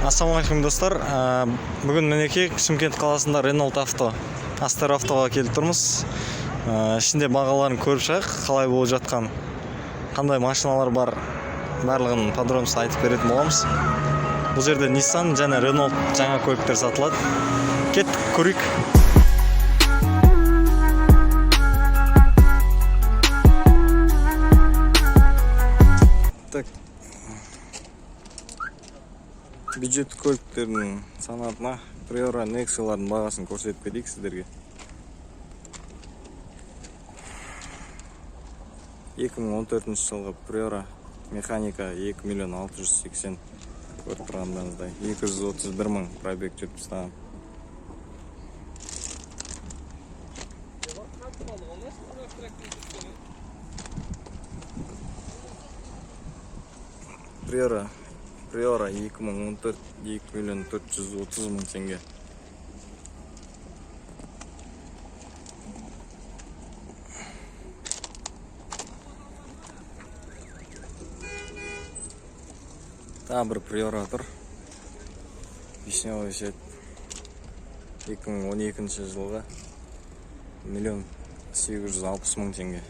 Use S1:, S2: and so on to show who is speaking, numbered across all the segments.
S1: Ассалаумалейкум достар. Бүгін мінекей Шымкент қаласында Renault Auto, Астер Автоға келіп тұрмыз. Ішінде бағаларын көріп шығайық, қалай болып жатқан, қандай машиналар бар, барлығын подробно айтып беретін боламыз. Бұл жерде Nissan және Renault жаңа көліктер сатылады. Кеттік, көрейік. Бюджет көліктерінің санатына Priora, Nexia-лардың бағасын көрсетіп кетейік сіздерге. 2014 жылғы Priora механика 2 миллион 680 көріп тұрғандарыңыздай 231 мың пробег жүріп тастаған. Priora 2014 2 миллион 430 мың теңге. Тағы бір Priora тұр. Вишневый цвет. 2012 жылғы 1 миллион 860 мың теңге.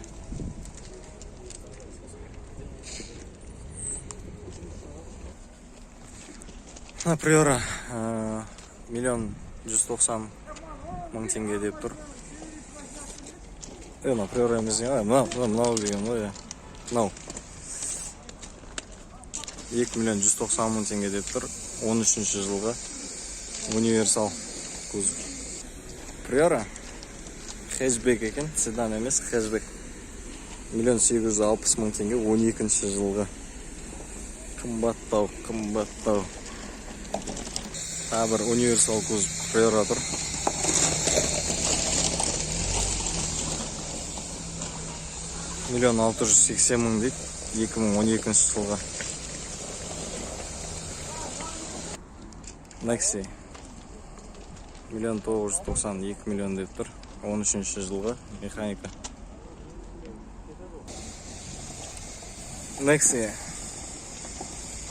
S1: Priora 1 миллион 190 мың теңге деп тұр. Priora емес, мынау деген ғой. Мынау 2 миллион 190 мың теңге деп тұр. 13 жылғы универсал кузов. Priora хэтчбек екен, седан емес, хэтчбек. 1 миллион 860 мың теңге, 12 жылғы. Қымбаттау. Тағы бір универсал кузов Priora тұр. Миллион 680 мың дейді, 2012 жылға. Nexia 1 миллион 992 миллион деп тұр, 13 жылғы механика. Nexia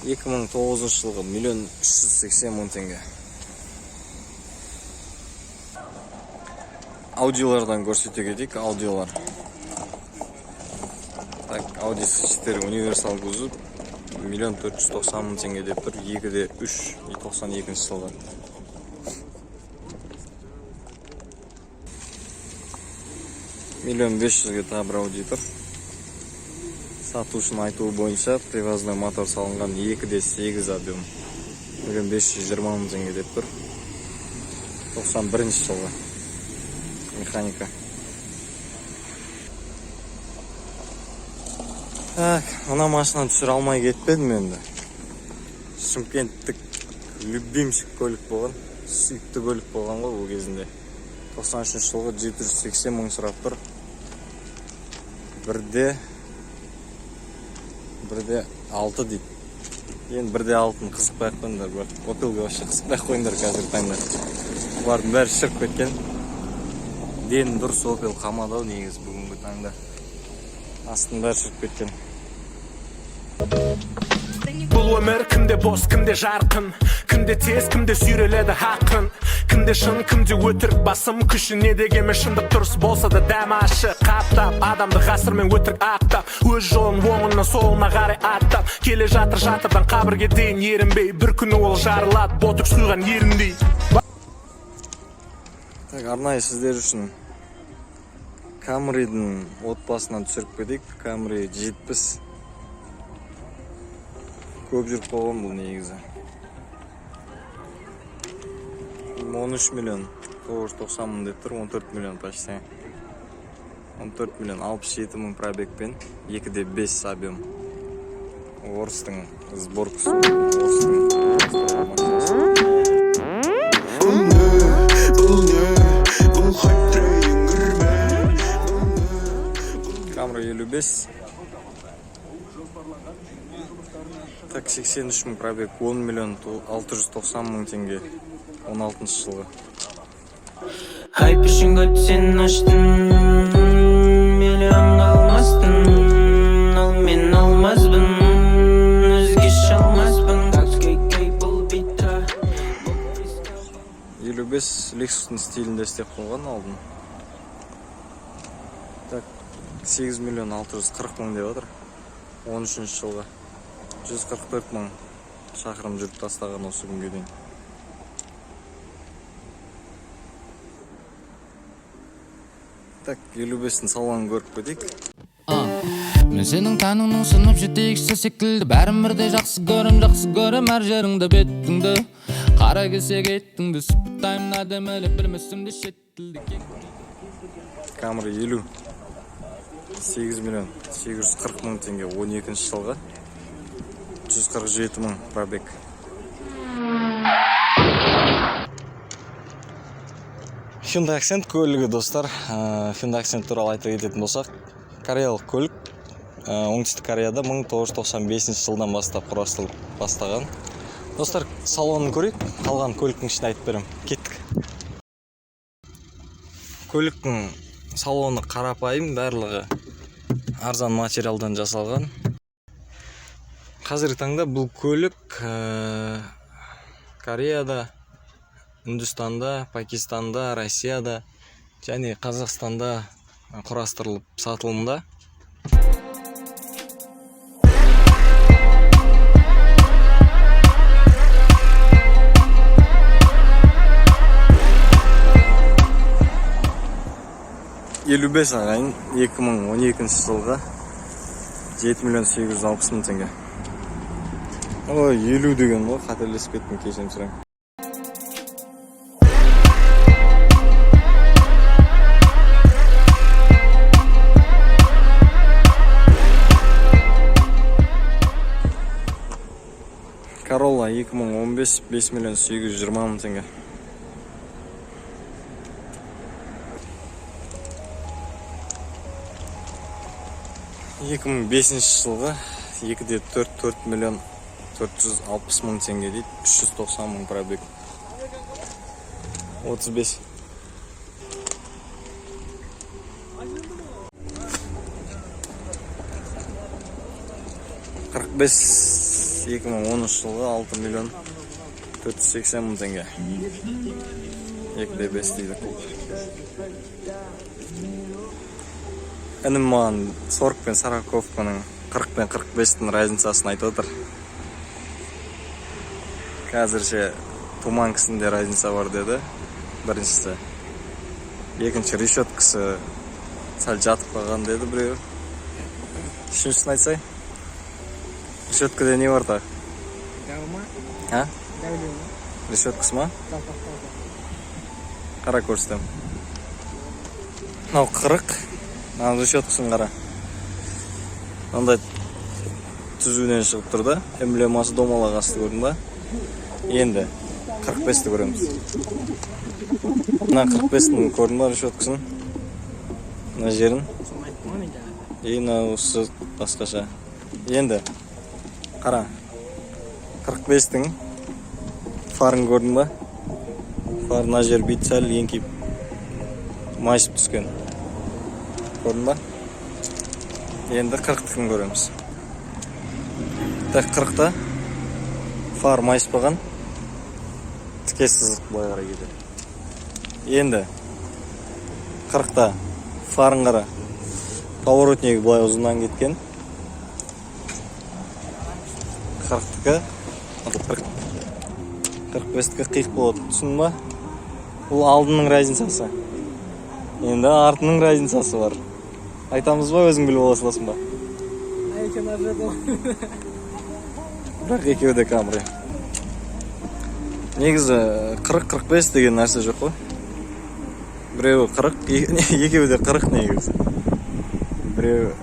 S1: 2009 жылғы 1 миллион 380 мың теңге. Аудиолардан көрсете кетейік, аудиолар. Audi S4 универсал кузов 1 миллион 490 мың теңге деп тұр, 2-де 3, 92 жылғы. Миллион 500-ге тағы бір Audi тұр. Сатушының айтуы бойынша привозной мотор салынған 2-де 8 объем. 1 миллион 520 мың теңге деп тұр. 91 жылғы механика. Ана машинаны түсіре алмай кетпедім енді. Шымкенттік любимчик көлік болған, сүйікті көлік болған ғой бұл кезінде. 93 жылғы 780 мың сұрап тұр. 1-де 6 дейді. Енді 1-де 6-ны қызықпай қойыңдар, отелге вообще қызықпай қойыңдар қазір таңда. Бұлардың бәрі шырып кеткен. Дені дұрыс Opel қамады ау негіз бүгінгі таңда. Астын бәрі шырып кеткен.
S2: Бұл өмір кімде бос, кімде жарқын, кімде тез, кімде сүйреледі хақын, кімде шын, кімде өтірік, басым күші не дегенмен шындық дұрыс болса да дәм ашы қаптап, адамды ғасырмен өтірік ақтап, өз жолын оңынан солына қарай аттап, келе жатырдан қабірге дейін ерінбей, бір күні ол жарылады ботық сұйған еріндей.
S1: Арнайы сіздер үшін Camry'дің отбасынан түсіріп кетейік. Camry 70 көп жүріп болған бұл негізі. 13 миллион 990 мың деп тұр, 14 миллион почти. 14 миллион 67 мың пробегпен, 2-де 5 объем. Орыстың сборкасы. Camry 55. Так, 83 мың пробег, 10 миллион 690 мың теңге, 16 жылғы.
S3: Хайп үшін көтсен аштың, миллион алмастың, ал мен алмаспын, өзге шалмаспын.
S1: елу Lexus'un стилінде істеп қойған алдын. Так, 8 миллион 640 мың деп отыр. 13 жылға 144 мың шақырым жүріп тастаған осы күнге дейін. Так, 55-ін салонын көріп кетейік.
S4: Мен сенің тәніңнің сынып жетекші секілді, бәрін бірдей жақсы көрім әр жеріңді беттіңді, қара кесек еттіңді, сыпыттаймын әдемілеп білмесімді шеттілді.
S1: Камри 50 8 миллион 840 мың теңге 12 жылға 147 мың пробег. Hyundai Accent көлігі достар. Hyundai Accent туралы айта кететін болсақ, кореялық көлік. Оңтүстік Кореяда 1995 жылдан бастап құрастырылып бастаған. Достар, салонын көрейік, қалған көліктің ішін айтып берем. Кеттік. Көліктің салоны қарапайым, барлығы арзан материалдан жасалған. Қазіргі таңда бұл көлік Кореяда, Үндістанда, Пакистанда, Россияда және Қазақстанда құрастырылып сатылымда. Елубес ағайын 2012 жылға 7 миллион 860 мың теңге. Ой, 50 деген ғой, қателесіп кеттім, кешірім сұрайын. Corolla 2015 5 миллион 820 мың теңге. Екі мың бесінші жылға 2,4 миллион 460 мың теңге дейді, 390 мың пробег. 35. Қырық 2013 жылға 6 миллион 480 мың теңге. 2,5 дейді. Інім маған 40 пен 40-ның 40 пен 45-дің разницасын айтып отыр. Қазірше туман кісінде разница бар деді. Біріншісі. Екінші решеткасы сәл жатып қалған деді біреу. Үшіншісін айтсай? Решеткада не бар та? А? Решеткасы ма? Қара көрсетем. Мынау 40. Мынау решеткасын қара. Мынандай түзуінен шығып тұр да. Эмблемасы домалақ асты көрдің ба? Енді 45-ті көреміз. Мына 45-ті көрдің ба решеткасын? Мына жерін. Осы басқаша. Енді қара. 45-тің фарын көрдің ба? Фар мына жер бит сәл еңкейіп майысып түскен. Көрдің ба? Енді 40-тікін көреміз. Так 40-та фар майыспаған, тіке сызық былай қарай кетеді. Енді 40-та фарын қара, поворотнегі былай ұзыннан кеткен. 40-тікі 45-тікі қиық болады, түсін ба? Бұл алдының разницасы. Енді артының разницасы бар. Айтамыз ба, өзің біліп оласыласын ба? Бірақ екеуі де Камри. Негізі 40-45 деген нәрсе жоқ қой. Біреуі 40, екеуі де 40 негізі. Біреуі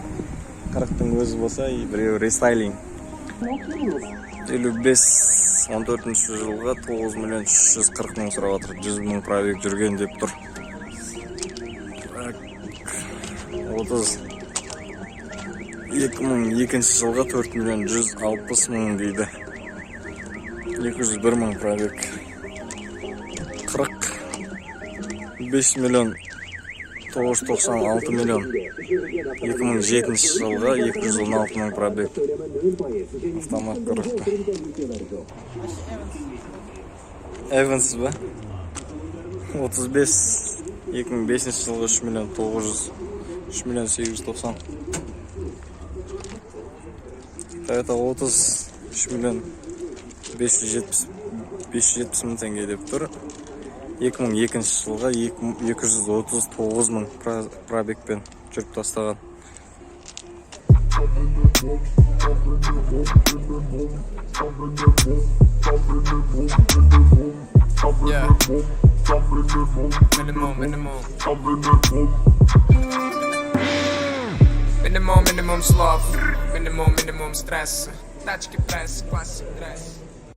S1: 40-тың өзі болса, біреуі рестайлинг. 55 14 жылға 9 миллион 340 мың сұрап отыр. 100 мың пробег жүрген деп тұр. 30 2002 жылға 4 миллион 160 мың дейді. 201 мың пробег. 40 5 миллион 996 миллион. 2007 жылға 216 мың пробег. Автомат коробка. Эванс ба? 35 2005 жылғы 3 миллион 900 3 миллион 890. Toyota 30 3 миллион 570 мың теңге деп тұр. 2002 жылға 239 мың пробегпен жүріп тастаған.
S5: Yeah. Minimum sloth. Minimum stress. Тачки пресс, классик дресс.